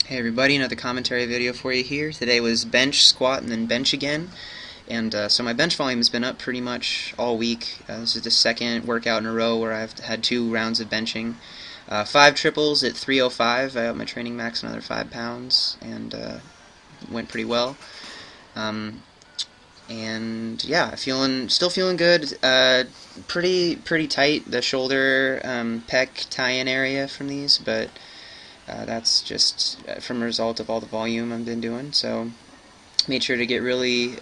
Hey everybody, another commentary video for you here. Today was bench, squat, and then bench again. And so my bench volume has been up pretty much all week. This is the second workout in a row where I've had 2 rounds of benching. 5 triples at 305. I upped my training max another 5 pounds and went pretty well. And yeah, still feeling good. Pretty tight, the shoulder, pec tie-in area from these, but that's just from a result of all the volume I've been doing. So made sure to get really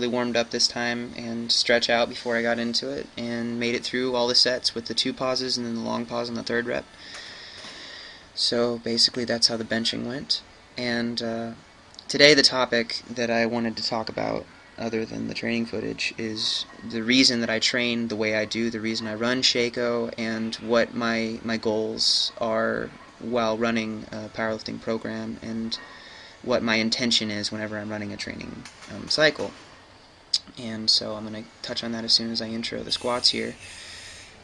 warmed up this time and stretch out before I got into it, and made it through all the sets with the 2 pauses and then the long pause on the 3rd rep. So basically that's how the benching went. And today the topic that I wanted to talk about, other than the training footage, is the reason that I train the way I do, the reason I run Shaco, and what my goals are while running a powerlifting program, and what my intention is whenever I'm running a training cycle. And so I'm going to touch on that as soon as I intro the squats here.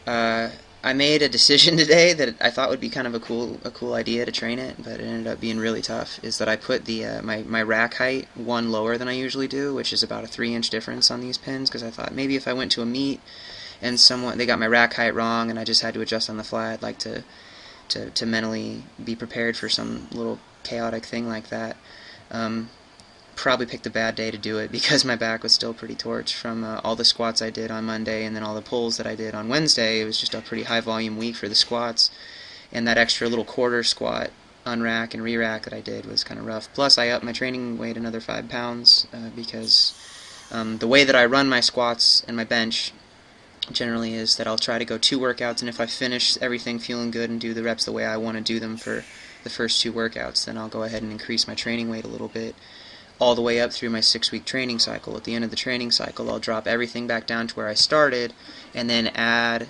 I made a decision today that I thought would be kind of a cool idea to train it, but it ended up being really tough. Is that I put the my rack height one lower than I usually do, which is about a 3-inch difference on these pins, because I thought maybe if I went to a meet and they got my rack height wrong and I just had to adjust on the fly, I'd like to mentally be prepared for some little chaotic thing like that. Probably picked a bad day to do it because my back was still pretty torched from all the squats I did on Monday and then all the pulls that I did on Wednesday. It was just a pretty high volume week for the squats, and that extra little quarter squat on rack and re-rack that I did was kind of rough. Plus I upped my training weight another 5 pounds because the way that I run my squats and my bench generally is that I'll try to go 2 workouts, and if I finish everything feeling good and do the reps the way I want to do them for the first 2 workouts, then I'll go ahead and increase my training weight a little bit all the way up through my 6-week training cycle. At the end of the training cycle, I'll drop everything back down to where I started and then add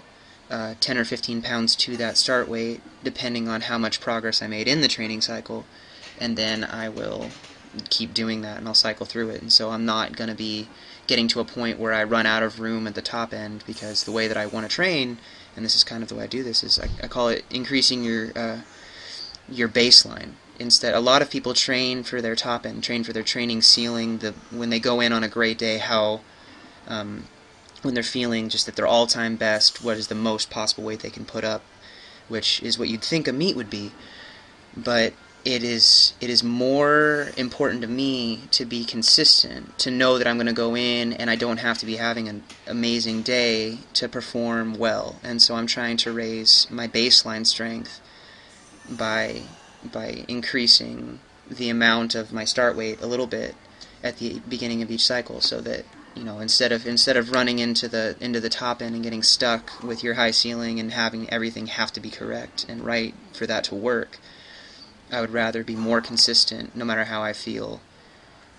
10 or 15 pounds to that start weight, depending on how much progress I made in the training cycle, and then I will keep doing that and I'll cycle through it. And so I'm not going to be getting to a point where I run out of room at the top end, because the way that I want to train, and this is kind of the way I do this, is I call it increasing your baseline. Instead, a lot of people train for their top end, train for their training ceiling, when they go in on a great day, when they're feeling just at their all-time best, what is the most possible weight they can put up, which is what you'd think a meet would be. But it is more important to me to be consistent, to know that I'm going to go in and I don't have to be having an amazing day to perform well. And so I'm trying to raise my baseline strength by increasing the amount of my start weight a little bit at the beginning of each cycle, so that, you know, instead of running into the top end and getting stuck with your high ceiling and having everything have to be correct and right for that to work, I would rather be more consistent no matter how I feel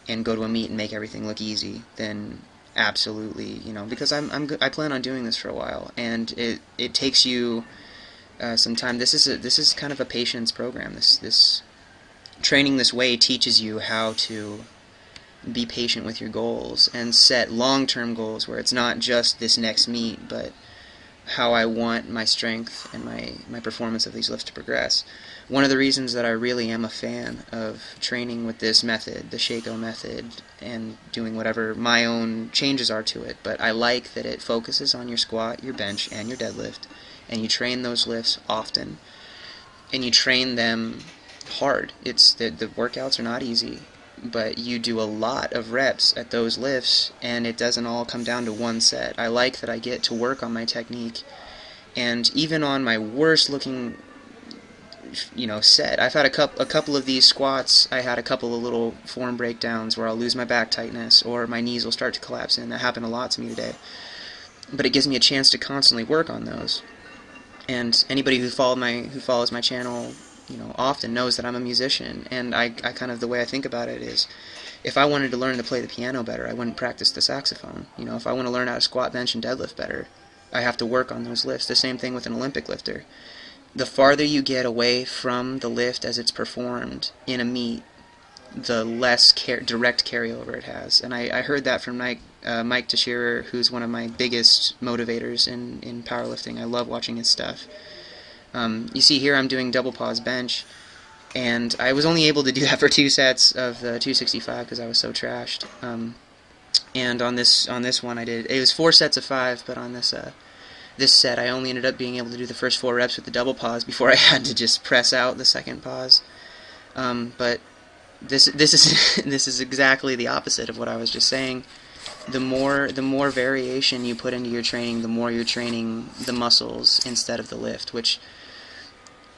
and go to a meet and make everything look easy than absolutely, you know, because I plan on doing this for a while, and it takes you some time. This is kind of a patience program. This training this way teaches you how to be patient with your goals and set long-term goals where it's not just this next meet, but how I want my strength and my performance of these lifts to progress. One of the reasons that I really am a fan of training with this method, the Shaco method, and doing whatever my own changes are to it, but I like that it focuses on your squat, your bench, and your deadlift, and you train those lifts often, and you train them hard. It's the workouts are not easy, but you do a lot of reps at those lifts, and it doesn't all come down to one set. I like that I get to work on my technique, and even on my worst looking, you know, set, I've had a couple of these squats, I had a couple of little form breakdowns where I'll lose my back tightness or my knees will start to collapse in. That happened a lot to me today, but it gives me a chance to constantly work on those. And anybody who follows my channel, you know, often knows that I'm a musician, and I kind of, the way I think about it is, if I wanted to learn to play the piano better, I wouldn't practice the saxophone. You know, if I want to learn how to squat, bench, and deadlift better, I have to work on those lifts. The same thing with an Olympic lifter. The farther you get away from the lift as it's performed in a meet, the less direct carryover it has. And I heard that from Mike Teixeira, who's one of my biggest motivators in powerlifting. I love watching his stuff. You see here I'm doing double pause bench, and I was only able to do that for 2 sets of the 265 because I was so trashed. And on this one, it was 4 sets of 5, but on this set, I only ended up being able to do the first 4 reps with the double pause before I had to just press out the second pause. But this is this is exactly the opposite of what I was just saying. The more variation you put into your training, the more you're training the muscles instead of the lift, which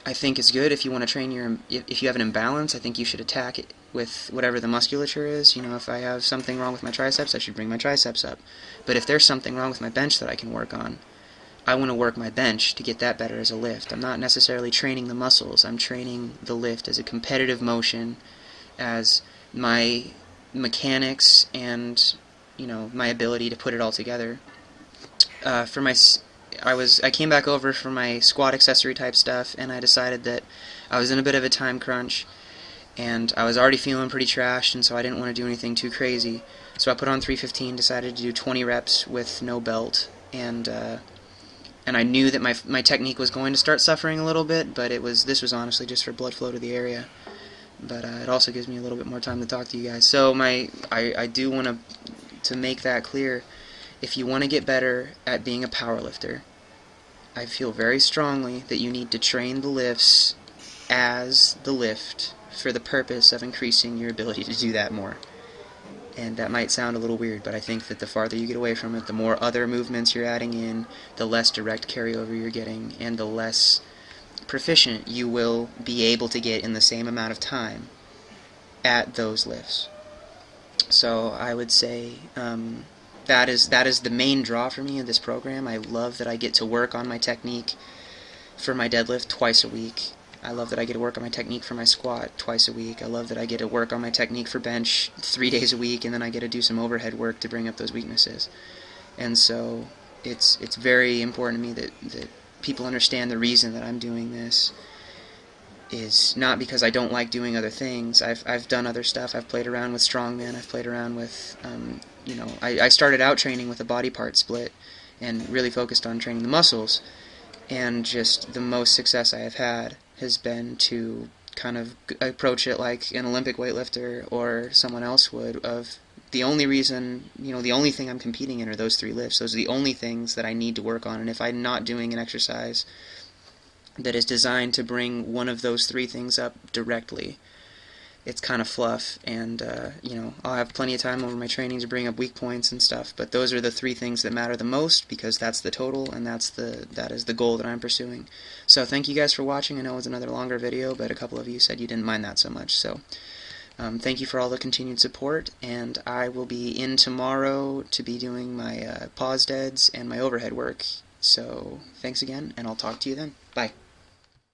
I think is good if you want to train if you have an imbalance. I think you should attack it with whatever the musculature is. You know, if I have something wrong with my triceps, I should bring my triceps up. But if there's something wrong with my bench that I can work on, I want to work my bench to get that better as a lift. I'm not necessarily training the muscles. I'm training the lift as a competitive motion, as my mechanics and, you know, my ability to put it all together. I came back over for my squat accessory type stuff, and I decided that I was in a bit of a time crunch, and I was already feeling pretty trashed, and so I didn't want to do anything too crazy. So I put on 315, decided to do 20 reps with no belt, and I knew that my technique was going to start suffering a little bit, but this was honestly just for blood flow to the area. But it also gives me a little bit more time to talk to you guys. So I do want to make that clear. If you want to get better at being a powerlifter, I feel very strongly that you need to train the lifts as the lift for the purpose of increasing your ability to do that more. And that might sound a little weird, but I think that the farther you get away from it, the more other movements you're adding in, the less direct carryover you're getting, and the less proficient you will be able to get in the same amount of time at those lifts. So I would say that is the main draw for me of this program. I love that I get to work on my technique for my deadlift twice a week. I love that I get to work on my technique for my squat twice a week. I love that I get to work on my technique for bench 3 days a week, and then I get to do some overhead work to bring up those weaknesses. And so it's very important to me that people understand the reason that I'm doing this is not because I don't like doing other things. I've done other stuff. I've played around with strongman. I've played around with, you know, I started out training with a body part split and really focused on training the muscles. And just the most success I have had has been to kind of approach it like an Olympic weightlifter or someone else would, of the only reason, you know, the only thing I'm competing in are those 3 lifts. Those are the only things that I need to work on. And if I'm not doing an exercise that is designed to bring one of those 3 things up directly, it's kind of fluff, and you know, I'll have plenty of time over my training to bring up weak points and stuff, but those are the 3 things that matter the most, because that's the total, and that is the goal that I'm pursuing. So thank you guys for watching. I know it was another longer video, but a couple of you said you didn't mind that so much, so thank you for all the continued support, and I will be in tomorrow to be doing my pause deads and my overhead work. So thanks again, and I'll talk to you then. Bye.